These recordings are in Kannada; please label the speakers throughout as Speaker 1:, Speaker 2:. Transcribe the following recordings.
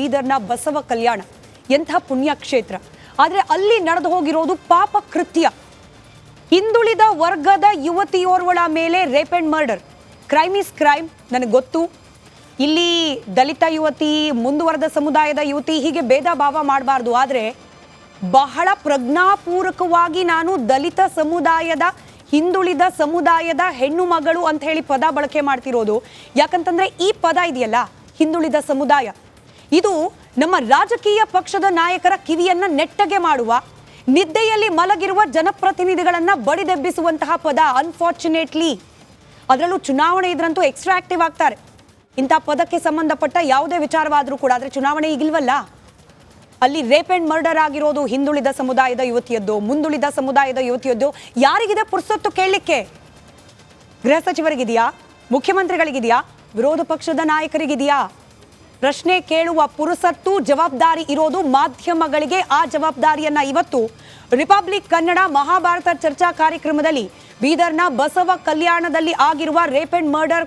Speaker 1: ಬೀದರ್ನ ಬಸವ ಕಲ್ಯಾಣ ಎಂಥ ಪುಣ್ಯಕ್ಷೇತ್ರ. ಆದರೆ ಅಲ್ಲಿ ನಡೆದು ಹೋಗಿರೋದು ಪಾಪ ಕೃತ್ಯ. ಹಿಂದುಳಿದ ವರ್ಗದ ಯುವತಿಯೋರ್ವಳ ಮೇಲೆ rape and murder. Crime is crime, ನನಗೆ ಗೊತ್ತು. ಇಲ್ಲಿ ದಲಿತ ಯುವತಿ, ಮುಂದುವರೆದ ಸಮುದಾಯದ ಯುವತಿ, ಹೀಗೆ ಭೇದ ಭಾವ ಮಾಡಬಾರ್ದು. ಆದರೆ ಬಹಳ ಪ್ರಜ್ಞಾಪೂರ್ವಕವಾಗಿ ನಾನು ದಲಿತ ಸಮುದಾಯದ, ಹಿಂದುಳಿದ ಸಮುದಾಯದ ಹೆಣ್ಣು ಮಗಳು ಅಂತ ಹೇಳಿ ಪದ ಬಳಕೆ ಮಾಡ್ತಿರೋದು. ಯಾಕಂತಂದ್ರೆ ಈ ಪದ ಇದೆಯಲ್ಲ, ಹಿಂದುಳಿದ ಸಮುದಾಯ, ಇದು ನಮ್ಮ ರಾಜಕೀಯ ಪಕ್ಷದ ನಾಯಕರ ಕಿವಿಯನ್ನ ನೆಟ್ಟಗೆ ಮಾಡುವ, ನಿದ್ದೆಯಲ್ಲಿ ಮಲಗಿರುವ ಜನಪ್ರತಿನಿಧಿಗಳನ್ನ ಬಡಿದೆಬ್ಬಿಸುವಂತಹ ಪದ. ಅನ್ಫಾರ್ಚುನೇಟ್ಲಿ ಅದರಲ್ಲೂ ಚುನಾವಣೆ ಇದ್ರಂತೂ ಎಕ್ಸ್ಟ್ರಾ ಆಕ್ಟಿವ್ ಆಗ್ತಾರೆ ಇಂಥ ಪದಕ್ಕೆ ಸಂಬಂಧಪಟ್ಟ ಯಾವುದೇ ವಿಚಾರವಾದರೂ ಕೂಡ. ಆದರೆ ಚುನಾವಣೆ ಈಗಿಲ್ವಲ್ಲ, ಅಲ್ಲಿ ರೇಪ್ ಅಂಡ್ ಮರ್ಡರ್ ಆಗಿರೋದು ಹಿಂದುಳಿದ ಸಮುದಾಯದ ಯುವತಿಯದ್ದು, ಮುಂದುಳಿದ ಸಮುದಾಯದ ಯುವತಿಯದ್ದು. ಯಾರಿಗಿದೆ ಪುರ್ಸೊತ್ತು ಕೇಳಲಿಕ್ಕೆ? ಗೃಹ ಸಚಿವರಿಗಿದೆಯಾ? ಮುಖ್ಯಮಂತ್ರಿಗಳಿಗಿದೆಯಾ? ವಿರೋಧ ಪಕ್ಷದ ನಾಯಕರಿಗಿದೆಯಾ? ಪ್ರಶ್ನೆ ಕೇಳುವ ಪುರುಸತ್ತು, ಜವಾಬ್ದಾರಿ ಇರೋದು ಮಾಧ್ಯಮಗಳಿಗೆ. ಆ ಜವಾಬ್ದಾರಿಯನ್ನ ಇವತ್ತು ರಿಪಬ್ಲಿಕ್ ಕನ್ನಡ ಮಹಾಭಾರತ ಚರ್ಚಾ ಕಾರ್ಯಕ್ರಮದಲ್ಲಿ ಬೀದರ್ನ ಬಸವ ಕಲ್ಯಾಣದಲ್ಲಿ ಆಗಿರುವ ರೇಪ್ ಅಂಡ್ ಮರ್ಡರ್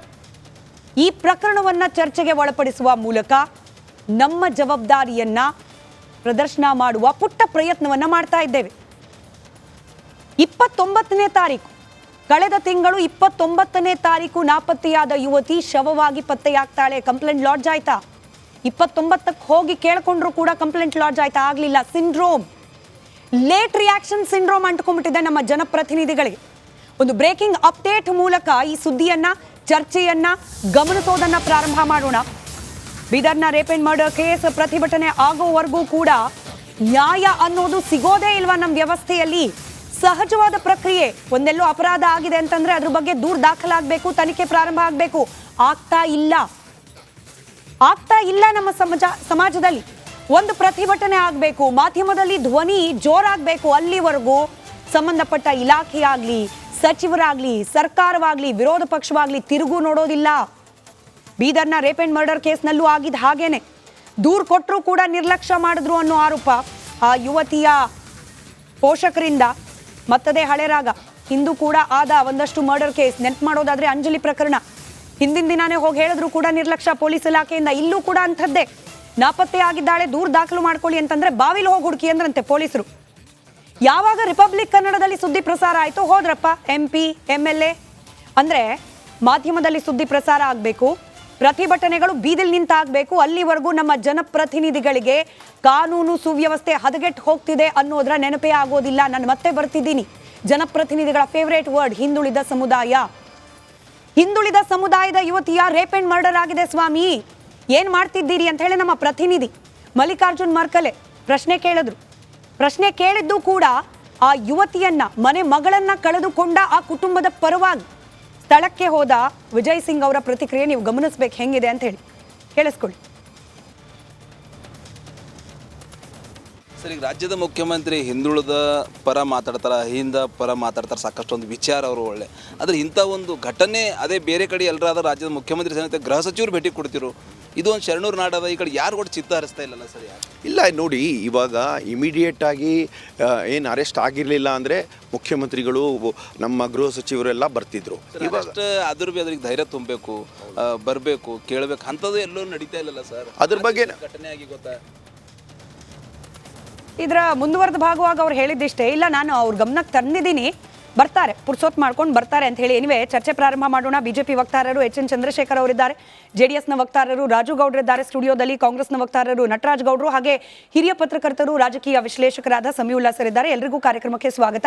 Speaker 1: ಈ ಪ್ರಕರಣವನ್ನ ಚರ್ಚೆಗೆ ಒಳಪಡಿಸುವ ಮೂಲಕ ನಮ್ಮ ಜವಾಬ್ದಾರಿಯನ್ನ ಪ್ರದರ್ಶನ ಮಾಡುವ ಪುಟ್ಟ ಪ್ರಯತ್ನವನ್ನ ಮಾಡ್ತಾ ಇದ್ದೇವೆ. 29ನೇ ತಾರೀಕು, ಕಳೆದ ತಿಂಗಳು 29ನೇ ತಾರೀಕು ನಾಪತ್ತೆಯಾದ ಯುವತಿ ಶವವಾಗಿ ಪತ್ತೆಯಾಗ್ತಾಳೆ. ಕಂಪ್ಲೇಂಟ್ ಲಾಡ್ಜ್ ಆಯ್ತಾ? 29ಕ್ಕೆ ಹೋಗಿ ಕೇಳ್ಕೊಂಡ್ರು ಕೂಡ ಕಂಪ್ಲೇಂಟ್ ಲಾಡ್ಜ್ ಆಯ್ತಾ? ಆಗ್ಲಿಲ್ಲ. ಸಿಂಡ್ರೋಮ್, ಲೇಟ್ ರಿಯಾಕ್ಷನ್ ಸಿಂಡ್ರೋಮ್ ಅಂಟ್ಕೊಂಡ್ಬಿಟ್ಟಿದೆ ನಮ್ಮ ಜನಪ್ರತಿನಿಧಿಗಳಿಗೆ. ಒಂದು ಬ್ರೇಕಿಂಗ್ ಅಪ್ಡೇಟ್ ಮೂಲಕ ಈ ಸುದ್ದಿಯನ್ನ, ಚರ್ಚೆಯನ್ನ ಗಮನಿಸೋದನ್ನ ಪ್ರಾರಂಭ ಮಾಡೋಣ. ಬೀದರ್ನ ರೇಪ್ ಅಂಡ್ ಮರ್ಡರ್ ಕೇಸ್ ಪ್ರತಿಭಟನೆ ಆಗೋವರೆಗೂ ಕೂಡ ನ್ಯಾಯ ಅನ್ನೋದು ಸಿಗೋದೇ ಇಲ್ವಾ ನಮ್ಮ ವ್ಯವಸ್ಥೆಯಲ್ಲಿ? ಸಹಜವಾದ ಪ್ರಕ್ರಿಯೆ. ಒಂದೆಲ್ಲೋ ಅಪರಾಧ ಆಗಿದೆ ಅಂತಂದ್ರೆ ಅದ್ರ ಬಗ್ಗೆ ದೂರು ದಾಖಲಾಗಬೇಕು, ತನಿಖೆ ಪ್ರಾರಂಭ ಆಗಬೇಕು. ಆಗ್ತಾ ಇಲ್ಲ ನಮ್ಮ ಸಮಾಜದಲ್ಲಿ. ಒಂದು ಪ್ರತಿಭಟನೆ ಆಗಬೇಕು, ಮಾಧ್ಯಮದಲ್ಲಿ ಧ್ವನಿ ಜೋರಾಗಬೇಕು. ಅಲ್ಲಿವರೆಗೂ ಸಂಬಂಧಪಟ್ಟ ಇಲಾಖೆಯಾಗ್ಲಿ, ಸಚಿವರಾಗ್ಲಿ, ಸರ್ಕಾರವಾಗ್ಲಿ, ವಿರೋಧ ಪಕ್ಷವಾಗ್ಲಿ ತಿರುಗು ನೋಡೋದಿಲ್ಲ. ಬೀದರ್ನ ರೇಪ್ ಅಂಡ್ ಮರ್ಡರ್ ಕೇಸ್ನಲ್ಲೂ ಆಗಿದ್ದು ಹಾಗೇನೆ. ದೂರು ಕೊಟ್ಟರು ಕೂಡ ನಿರ್ಲಕ್ಷ್ಯ ಮಾಡಿದ್ರು ಅನ್ನೋ ಆರೋಪ ಆ ಯುವತಿಯ ಪೋಷಕರಿಂದ. ಮತ್ತದೇ ಹಳೆ ರಾಗ. ಹಿಂದೂ ಕೂಡ ಆದ ಒಂದಷ್ಟು ಮರ್ಡರ್ ಕೇಸ್ ನೆನ್ಪು ಮಾಡೋದಾದ್ರೆ ಅಂಜಲಿ ಪ್ರಕರಣ. ಹಿಂದಿನ ದಿನಾನೇ ಹೋಗಿ ಹೇಳಿದ್ರು ಕೂಡ ನಿರ್ಲಕ್ಷ್ಯ ಪೊಲೀಸ್ ಇಲಾಖೆಯಿಂದ. ಇಲ್ಲೂ ಕೂಡ ಅಂಥದ್ದೇ. ನಾಪತ್ತೆ ಆಗಿದ್ದಾಳೆ, ದೂರು ದಾಖಲು ಮಾಡ್ಕೊಳ್ಳಿ ಅಂತಂದ್ರೆ ಬಾವಿಲು ಹೋಗಿ ಹುಡುಕಿ ಅಂದ್ರಂತೆ ಪೊಲೀಸರು. ಯಾವಾಗ ರಿಪಬ್ಲಿಕ್ ಕನ್ನಡದಲ್ಲಿ ಸುದ್ದಿ ಪ್ರಸಾರ ಆಯಿತು, ಹೋದ್ರಪ್ಪ MP, MLA. ಅಂದರೆ ಮಾಧ್ಯಮದಲ್ಲಿ ಸುದ್ದಿ ಪ್ರಸಾರ ಆಗಬೇಕು, ಪ್ರತಿಭಟನೆಗಳು ಬೀದಿಲ್ ನಿಂತಾಗಬೇಕು. ಅಲ್ಲಿವರೆಗೂ ನಮ್ಮ ಜನಪ್ರತಿನಿಧಿಗಳಿಗೆ ಕಾನೂನು ಸುವ್ಯವಸ್ಥೆ ಹದಗೆಟ್ಟು ಹೋಗ್ತಿದೆ ಅನ್ನೋದ್ರ ನೆನಪೇ ಆಗೋದಿಲ್ಲ. ನಾನು ಮತ್ತೆ ಬರ್ತಿದ್ದೀನಿ. ಜನಪ್ರತಿನಿಧಿಗಳ ಫೇವರೇಟ್ ವರ್ಡ್ ಹಿಂದುಳಿದ ಸಮುದಾಯ. ಹಿಂದುಳಿದ ಸಮುದಾಯದ ಯುವತಿಯ ರೇಪ್ ಅಂಡ್ ಮರ್ಡರ್ ಆಗಿದೆ ಸ್ವಾಮಿ, ಏನು ಮಾಡ್ತಿದ್ದೀರಿ ಅಂತ ಹೇಳಿ ನಮ್ಮ ಪ್ರತಿನಿಧಿ ಮಲ್ಲಿಕಾರ್ಜುನ್ ಮರ್ಕಲೆ ಪ್ರಶ್ನೆ ಕೇಳಿದ್ರು. ಪ್ರಶ್ನೆ ಕೇಳಿದ್ದು ಕೂಡ ಆ ಯುವತಿಯನ್ನ, ಮನೆ ಮಗಳನ್ನ ಕಳೆದುಕೊಂಡ ಆ ಕುಟುಂಬದ ಪರವಾಗಿ. ಸ್ಥಳಕ್ಕೆ ಹೋದ ವಿಜಯ್ ಸಿಂಗ್ ಅವರ ಪ್ರತಿಕ್ರಿಯೆ ನೀವು ಗಮನಿಸಬೇಕು ಹೆಂಗಿದೆ ಅಂತ ಹೇಳಿ. ಕೇಳಿಸ್ಕೊಳ್ಳಿ.
Speaker 2: ಸರ್, ಈಗ ರಾಜ್ಯದ ಮುಖ್ಯಮಂತ್ರಿ ಹಿಂದುಳಿದ ಪರ ಮಾತಾಡ್ತಾರೆ, ಹಿಂದ ಪರ ಮಾತಾಡ್ತಾರೆ, ಸಾಕಷ್ಟು ಒಂದು ವಿಚಾರ ಅವರು ಒಳ್ಳೆ. ಆದರೆ ಇಂಥ ಒಂದು ಘಟನೆ ಅದೇ ಬೇರೆ ಕಡೆ ಎಲ್ಲರಾದ ರಾಜ್ಯದ ಮುಖ್ಯಮಂತ್ರಿ ಸಮೇತ ಗೃಹ ಸಚಿವರು ಭೇಟಿ ಕೊಡ್ತಿರು. ಇದು ಒಂದು ಶರಣೂರು ನಾಡದ, ಈ ಕಡೆ ಯಾರು ಕೂಡ ಚಿತ್ತ ಹರಿಸ್ತಾ ಇಲ್ಲಲ್ಲ ಸರ್?
Speaker 3: ಇಲ್ಲ ನೋಡಿ, ಇವಾಗ ಇಮಿಡಿಯೇಟಾಗಿ ಏನು ಅರೆಸ್ಟ್ ಆಗಿರಲಿಲ್ಲ ಅಂದರೆ ಮುಖ್ಯಮಂತ್ರಿಗಳು, ನಮ್ಮ ಗೃಹ ಸಚಿವರೆಲ್ಲ ಬರ್ತಿದ್ರು.
Speaker 2: ಇವಾಗ ಅದ್ರಿಗೆ ಧೈರ್ಯ ತುಂಬಬೇಕು, ಬರಬೇಕು, ಕೇಳಬೇಕು, ಅಂಥದ್ದು ಎಲ್ಲೂ ನಡೀತಾ ಇಲ್ಲಲ್ಲ ಸರ್?
Speaker 3: ಅದ್ರ ಬಗ್ಗೆ
Speaker 2: ಘಟನೆ ಆಗಿ ಗೊತ್ತಾ?
Speaker 1: ಇದರ ಮುಂದುವರೆದ ಭಾಗವಾಗಿ ಅವ್ರು ಹೇಳಿದ್ದಿಷ್ಟೇ. ಇಲ್ಲ, ನಾನು ಅವ್ರ ಗಮನಕ್ಕೆ ತಂದಿದ್ದೀನಿ, ಬರ್ತಾರೆ, ಪುರ್ಸೊತ್ ಮಾಡ್ಕೊಂಡು ಬರ್ತಾರೆ ಅಂತ ಹೇಳಿ. ಎನಿವೆ, ಚರ್ಚೆ ಪ್ರಾರಂಭ ಮಾಡೋಣ. ಬಿಜೆಪಿ ವಕ್ತಾರರು HN ಚಂದ್ರಶೇಖರ್ ಅವರಿದ್ದಾರೆ, JDSನ ವಕ್ತಾರರು ರಾಜು ಗೌಡ್ರಿದ್ದಾರೆ ಸ್ಟುಡಿಯೋದಲ್ಲಿ, ಕಾಂಗ್ರೆಸ್ನ ವಕ್ತಾರರು ನಟರಾಜ್ ಗೌಡ್ರು, ಹಾಗೆ ಹಿರಿಯ ಪತ್ರಕರ್ತರು, ರಾಜಕೀಯ ವಿಶ್ಲೇಷಕರಾದ ಸಮೀವುಲ್ಲಾ ಸರ್ ಇದ್ದಾರೆ. ಎಲ್ರಿಗೂ ಕಾರ್ಯಕ್ರಮಕ್ಕೆ ಸ್ವಾಗತ.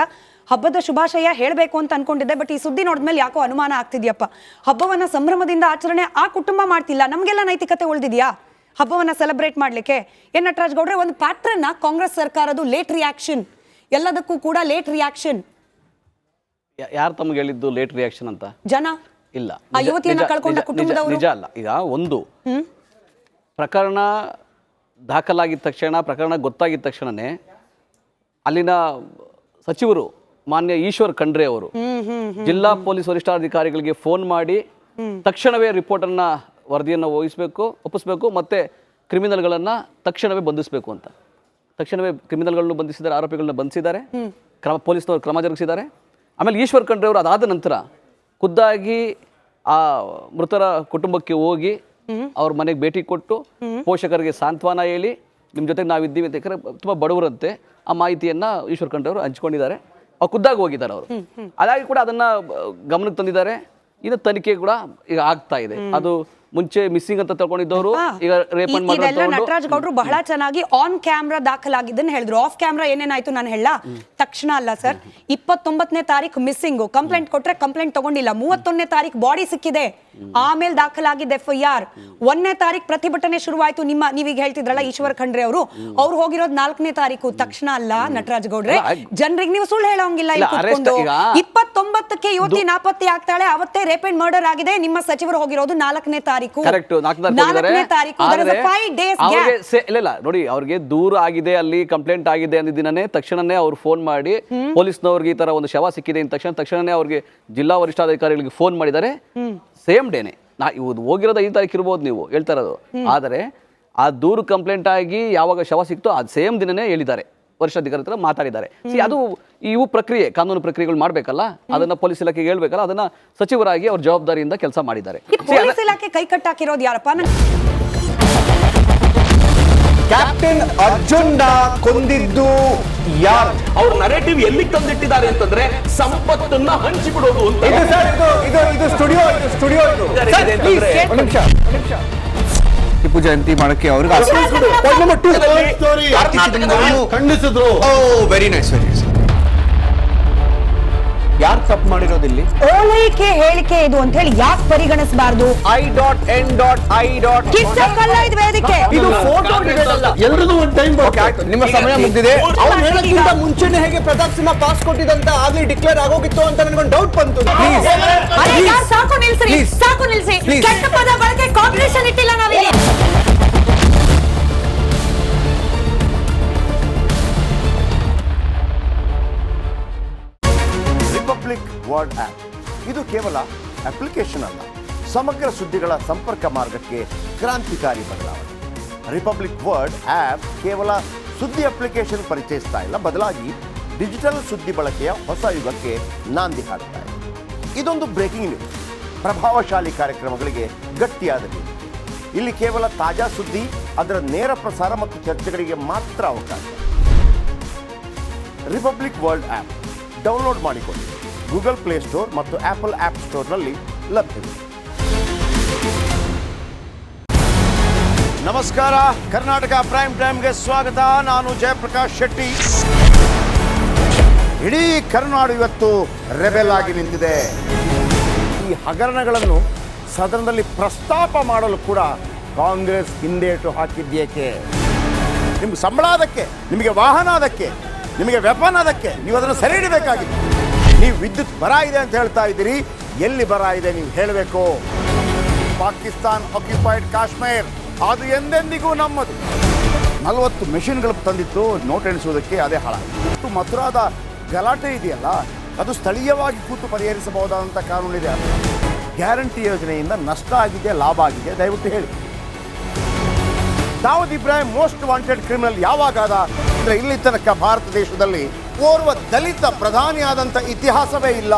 Speaker 1: ಹಬ್ಬದ ಶುಭಾಶಯ ಹೇಳಬೇಕು ಅಂತ ಅನ್ಕೊಂಡಿದ್ದೆ, ಬಟ್ ಈ ಸುದ್ದಿ ನೋಡಿದ್ಮೇಲೆ ಯಾಕೋ ಅನುಮಾನ ಆಗ್ತಿದ್ಯಪ್ಪ. ಹಬ್ಬವನ್ನ ಸಂಭ್ರಮದಿಂದ ಆಚರಣೆ ಆ ಕುಟುಂಬ ಮಾಡ್ತಿಲ್ಲ, ನಮಗೆಲ್ಲ ನೈತಿಕತೆ ಉಳಿದಿದೆಯಾ ಹಬ್ಬವನ್ನ ಸೆಲೆಬ್ರೇಟ್ ಮಾಡ್ಲಿಕ್ಕೆ? ಏನ್ ನಟರಾಜ್ ಗೌಡ್ರೆ, ಒಂದು ಪ್ಯಾಟ್ರನ್ ಕಾಂಗ್ರೆಸ್ ಸರ್ಕಾರದ್ದು, ಲೇಟ್ ರಿಯಾಕ್ಷನ್, ಎಲ್ಲದಕ್ಕೂ ಕೂಡ ಲೇಟ್ ರಿಯಾಕ್ಷನ್.
Speaker 4: ಯಾರು ತಮಗೆ ಹೇಳಿದ್ದು ಲೇಟ್ ರಿಯಾಕ್ಷನ್ ಅಂತ?
Speaker 1: ಜನ
Speaker 4: ಇಲ್ಲ,
Speaker 1: ಆ ಯುವತಿಯನ್ನ ಕಳ್ಕೊಂಡ ಕುಟುಂಬದವರು.
Speaker 4: ನಿಜ ಅಲ್ಲ. ಈಗ ಒಂದು ಪ್ರಕರಣ ದಾಖಲಾಗಿದ್ದ ತಕ್ಷಣ, ಪ್ರಕರಣ ಗೊತ್ತಾಗಿದ್ದ ತಕ್ಷಣನೇ ಅಲ್ಲಿನ ಸಚಿವರು ಮಾನ್ಯ ಈಶ್ವರ್ ಖಂಡ್ರೆ ಅವರು ಜಿಲ್ಲಾ ಪೊಲೀಸ್ ವರಿಷ್ಠಾಧಿಕಾರಿಗಳಿಗೆ ಫೋನ್ ಮಾಡಿ ತಕ್ಷಣವೇ ರಿಪೋರ್ಟನ್ನ, ವರದಿಯನ್ನು ಒಪ್ಪಿಸಬೇಕು, ಮತ್ತೆ ಕ್ರಿಮಿನಲ್ಗಳನ್ನು ತಕ್ಷಣವೇ ಬಂಧಿಸಬೇಕು ಅಂತ. ತಕ್ಷಣವೇ ಕ್ರಿಮಿನಲ್ಗಳನ್ನು ಬಂಧಿಸಿದ್ದಾರೆ, ಆರೋಪಿಗಳನ್ನ ಬಂಧಿಸಿದ್ದಾರೆ, ಪೊಲೀಸ್ನವರು ಕ್ರಮ ಜರುಗಿಸಿದ್ದಾರೆ. ಆಮೇಲೆ ಈಶ್ವರ್ ಖಂಡ್ರೆ ಅವರು ಅದಾದ ನಂತರ ಖುದ್ದಾಗಿ ಆ ಮೃತರ ಕುಟುಂಬಕ್ಕೆ ಹೋಗಿ ಅವ್ರ ಮನೆಗೆ ಭೇಟಿ ಕೊಟ್ಟು ಪೋಷಕರಿಗೆ ಸಾಂತ್ವನ ಹೇಳಿ ನಿಮ್ಮ ಜೊತೆಗೆ ನಾವಿದ್ದೀವಿ ಅಂತ. ಯಾಕಂದ್ರೆ ತುಂಬ ಬಡವರಂತೆ, ಆ ಮಾಹಿತಿಯನ್ನ ಈಶ್ವರ್ ಖಂಡ್ರೆ ಅವರು ಹಂಚ್ಕೊಂಡಿದ್ದಾರೆ. ಅವ್ರು ಖುದ್ದಾಗಿ ಹೋಗಿದ್ದಾರೆ ಅವರು. ಅದಾಗಿ ಕೂಡ ಅದನ್ನ ಗಮನಕ್ಕೆ ತಂದಿದ್ದಾರೆ. ಇನ್ನು ತನಿಖೆ ಕೂಡ ಈಗ ಆಗ್ತಾ ಇದೆ. ಅದು ಮುಂಚೆ ಮಿಸ್ಸಿಂಗ್ ಅಂತ ತಗೊಂಡಿದ್ದವರು ಈಗ ರೇಪ್
Speaker 1: ಇದೆಲ್ಲ ನಟರಾಜ್ ಗೌಡ್ರು ಬಹಳ ಚೆನ್ನಾಗಿ ಆನ್ ಕ್ಯಾಮ್ರಾ ದಾಖಲಾಗಿದ್ದನ್ನು ಹೇಳಿದ್ರು. ಆಫ್ ಕ್ಯಾಮ್ರಾ ಏನೇನಾಯ್ತು ನಾನು ಹೇಳ ತಕ್ಷಣ ಅಲ್ಲ ಸರ್. 29ನೇ ತಾರೀಕು ಮಿಸ್ಸಿಂಗ್ ಕಂಪ್ಲೇಂಟ್ ಕೊಟ್ರೆ ಕಂಪ್ಲೇಂಟ್ ತಗೊಂಡಿಲ್ಲ. 31ನೇ ತಾರೀಕು ಬಾಡಿ ಸಿಕ್ಕಿದೆ, ಆಮೇಲೆ ದಾಖಲಾಗಿದ್ದ FIR. 1ನೇ ತಾರೀಕು ಪ್ರತಿಭಟನೆ ಶುರುವಾಯ್ತು. ನೀವೀಗ ಹೇಳ್ತಿದ್ರಲ್ಲ ಈಶ್ವರ್ ಖಂಡ್ರೆ ಅವರು ಹೋಗಿರೋದು 4ನೇ ತಾರೀಕು. ತಕ್ಷಣ ಅಲ್ಲ ನಟರಾಜ್ ಗೌಡ್ರೆ, ಜನರಿಗೆ ನೀವು ಸುಳ್ಳು ಹೇಳೋಂಗಿಲ್ಲ. 29ಕ್ಕೆ ಯುವತಿ ನಾಪತ್ತೆ ಆಗ್ತಾಳೆ, ಅವತ್ತೇ ರೇಪ್ ಅಂಡ್ ಮರ್ಡರ್ ಆಗಿದೆ. ನಿಮ್ಮ ಸಚಿವರು ಹೋಗಿರೋದು 4ನೇ ತಾರೀಕು.
Speaker 4: ಇಲ್ಲ ನೋಡಿ, ಅವ್ರಿಗೆ ದೂರ ಆಗಿದೆ, ಅಲ್ಲಿ ಕಂಪ್ಲೇಂಟ್ ಆಗಿದೆ ಅಂದ ದಿನನೇ ತಕ್ಷಣನೇ ಅವ್ರು ಫೋನ್ ಮಾಡಿ ಪೊಲೀಸ್ನವ್ರಿಗೆ ಈ ತರ ಒಂದು ಶವ ಸಿಕ್ಕಿದೆ ಅಂತ ತಕ್ಷಣನೇ ಅವ್ರಿಗೆ ಜಿಲ್ಲಾ ವರಿಷ್ಠಾಧಿಕಾರಿಗಳಿಗೆ ಫೋನ್ ಮಾಡಿದ್ದಾರೆ. ಸೇಮ್ ಡೇನೆ ಹೋಗಿರೋದು 5 ತಾರೀಕು ಇರ್ಬೋದು ನೀವು ಹೇಳ್ತಾ ಇರೋದು. ಆದರೆ ಆ ದೂರು ಕಂಪ್ಲೇಂಟ್ ಆಗಿ ಯಾವಾಗ ಶವ ಸಿಕ್ತೋ ಅದು ಸೇಮ್ ದಿನನೇ ಹೇಳಿದ್ದಾರೆ, ವರಿಷ್ಠಾಧಿಕಾರಿ ಹತ್ರ ಮಾತಾಡಿದ್ದಾರೆ. ಅದು ಇವು ಪ್ರಕ್ರಿಯೆ, ಕಾನೂನು ಪ್ರಕ್ರಿಯೆಗಳು ಮಾಡ್ಬೇಕಲ್ಲ, ಅದನ್ನ ಪೊಲೀಸ್ ಇಲಾಖೆಗೆ ಹೇಳ್ಬೇಕಲ್ಲ, ಅದನ್ನ ಸಚಿವರಾಗಿ ಅವ್ರ ಜವಾಬ್ದಾರಿಯಿಂದ ಕೆಲಸ ಮಾಡಿದ್ದಾರೆ.
Speaker 1: ಪೊಲೀಸ್ ಇಲಾಖೆ ಕೈ ಕಟ್ಟಾಕಿರೋದು ಯಾರಪ್ಪ?
Speaker 5: ಕ್ಯಾಪ್ಟನ್ ಅರ್ಜುನ್ ಕೊಂದಿದ್ದು ಯಾರು?
Speaker 6: ಅವ್ರ ನರೇಟಿವ್ ಎಲ್ಲಿಗೆ ತಂದಿಟ್ಟಿದ್ದಾರೆ ಅಂತಂದ್ರೆ ಸಂಪತ್ತನ್ನ ಹಂಚಿಬಿಡೋದು ಅಂತ.
Speaker 5: ಇದು ಸ್ಟುಡಿಯೋ ಟಿಪ್ಪು ಜಯಂತಿ ಮಾಡಕ್ಕೆ ಅವ್ರಿಗೆ ಖಂಡಿಸಿದ್ರು. Very nice. ಯಾರು ತಪ್ಪು ಮಾಡಿರೋದಿಲ್ಲಿ?
Speaker 1: ಓಲೈಕೆ ಹೇಳಿಕೆ ಇದು ಅಂತ ಹೇಳಿ ಯಾಕೆ ಪರಿಗಣಿಸಬಾರದು? ವೇದಿಕೆ
Speaker 5: ಇದು ಫೋಟೋ ಎಲ್ರಿಗೂ ಒಂದು ಟೈಮ್. ನಿಮ್ಮ ಸಮಯ ಮುಗಿದಿದೆ. ಅವ್ರು ಹೇಳೋಕ್ಕಿಂತ ಮುಂಚೆನೆ ಹೇಗೆ ಪ್ರತಾಪ್ ಸಿಂಹ ಪಾಸ್ ಕೊಟ್ಟಿದಂತ ಆಗ್ಲಿ ಡಿಕ್ಲೇರ್ ಆಗೋಗಿತ್ತು ಅಂತ ನನಗೊಂದು ಡೌಟ್ ಬಂತು.
Speaker 1: ಸಾಕು ನಿಲ್ಸಿ. ಕೆಟ್ಟ ಪದ ಬಳಕೆ ಕಾಂಪಿಟೇಷನ್ ಇಟ್ಟಿಲ್ಲ ನಾವಿಲ್ಲಿ.
Speaker 7: ರಿಪಬ್ಲಿಕ್ ವರ್ಡ್ ಆಪ್ ಇದು ಕೇವಲ ಅಪ್ಲಿಕೇಶನ್ ಅಲ್ಲ, ಸಮಗ್ರ ಸುದ್ದಿಗಳ ಸಂಪರ್ಕ ಮಾರ್ಗಕ್ಕೆ ಕ್ರಾಂತಿಕಾರಿ ಬದಲಾವಣೆ. ರಿಪಬ್ಲಿಕ್ ವರ್ಡ್ ಆಪ್ ಕೇವಲ ಸುದ್ದಿ ಅಪ್ಲಿಕೇಶನ್ ಪರಿಚಯಿಸ್ತಾ ಇಲ್ಲ, ಬದಲಾಗಿ ಡಿಜಿಟಲ್ ಸುದ್ದಿ ಬಳಕೆಯ ಹೊಸ ಯುಗಕ್ಕೆ ನಾಂದಿ ಹಾಡ್ತಾ ಇದೆ. ಇದೊಂದು ಬ್ರೇಕಿಂಗ್ ನ್ಯೂಸ್, ಪ್ರಭಾವಶಾಲಿ ಕಾರ್ಯಕ್ರಮಗಳಿಗೆ ಗಟ್ಟಿಯಾದ ನ್ಯೂಸ್. ಇಲ್ಲಿ ಕೇವಲ ತಾಜಾ ಸುದ್ದಿ, ಅದರ ನೇರ ಪ್ರಸಾರ ಮತ್ತು ಚರ್ಚೆಗಳಿಗೆ ಮಾತ್ರ ಅವಕಾಶ. ರಿಪಬ್ಲಿಕ್ ವರ್ಲ್ಡ್ ಆಪ್ ಡೌನ್ಲೋಡ್ ಮಾಡಿಕೊಳ್ಳಿ. ಗೂಗಲ್ ಪ್ಲೇಸ್ಟೋರ್ ಮತ್ತು ಆಪಲ್ ಆಪ್ ಸ್ಟೋರ್ನಲ್ಲಿ ಲಭ್ಯವಿದೆ. ನಮಸ್ಕಾರ, ಕರ್ನಾಟಕ ಪ್ರೈಮ್ ಟೈಮ್ಗೆ ಸ್ವಾಗತ. ನಾನು ಜಯಪ್ರಕಾಶ್ ಶೆಟ್ಟಿ. ಇಡೀ ಕರ್ನಾಡು ಇವತ್ತು ರೆಬೆಲ್ ಆಗಿ ನಿಂತಿದೆ. ಈ ಹಗರಣಗಳನ್ನು ಸದನದಲ್ಲಿ ಪ್ರಸ್ತಾಪ ಮಾಡಲು ಕೂಡ ಕಾಂಗ್ರೆಸ್ ಹಿಂದೇಟು ಹಾಕಿದ್ದೇಕೆ? ನಿಮ್ಗೆ ಸಂಬಳ ಅದಕ್ಕೆ, ನಿಮಗೆ ವಾಹನ ಅದಕ್ಕೆ, ನಿಮಗೆ ವೆಪನ್ ಅದಕ್ಕೆ, ನೀವು ಅದನ್ನು ಸೆರೆ ಹಿಡಬೇಕಾಗಿತ್ತು. ನೀವು ವಿದ್ಯುತ್ ಬರ ಇದೆ ಅಂತ ಹೇಳ್ತಾ ಇದ್ದೀರಿ, ಎಲ್ಲಿ ಬರ ಇದೆ ನೀವು ಹೇಳಬೇಕು. ಪಾಕಿಸ್ತಾನ್ ಆಕ್ಯುಪೈಡ್ ಕಾಶ್ಮೀರ್ ಅದು ಎಂದೆಂದಿಗೂ ನಮ್ಮದು. 40 ಮೆಷಿನ್ಗಳು ತಂದಿತ್ತು ನೋಟ್ ಎಣಿಸುವುದಕ್ಕೆ, ಅದೇ ಹಾಳ. ಮಥುರಾದ ಗಲಾಟೆ ಇದೆಯಲ್ಲ, ಅದು ಸ್ಥಳೀಯವಾಗಿ ಕೂತು ಪರಿಹರಿಸಬಹುದಾದಂಥ ಕಾನೂನಿದೆ. ಗ್ಯಾರಂಟಿ ಯೋಜನೆಯಿಂದ ನಷ್ಟ ಆಗಿದೆ, ಲಾಭ ಆಗಿದೆ, ದಯವಿಟ್ಟು ಹೇಳಿ. Dawood Ibrahim most wanted criminal ಯಾವಾಗಾದ ಅಂದರೆ ಇಲ್ಲಿ ತನಕ ಭಾರತ ದೇಶದಲ್ಲಿ ಓರ್ವ ದಲಿತ ಪ್ರಧಾನಿಯಾದಂಥ ಇತಿಹಾಸವೇ ಇಲ್ಲ.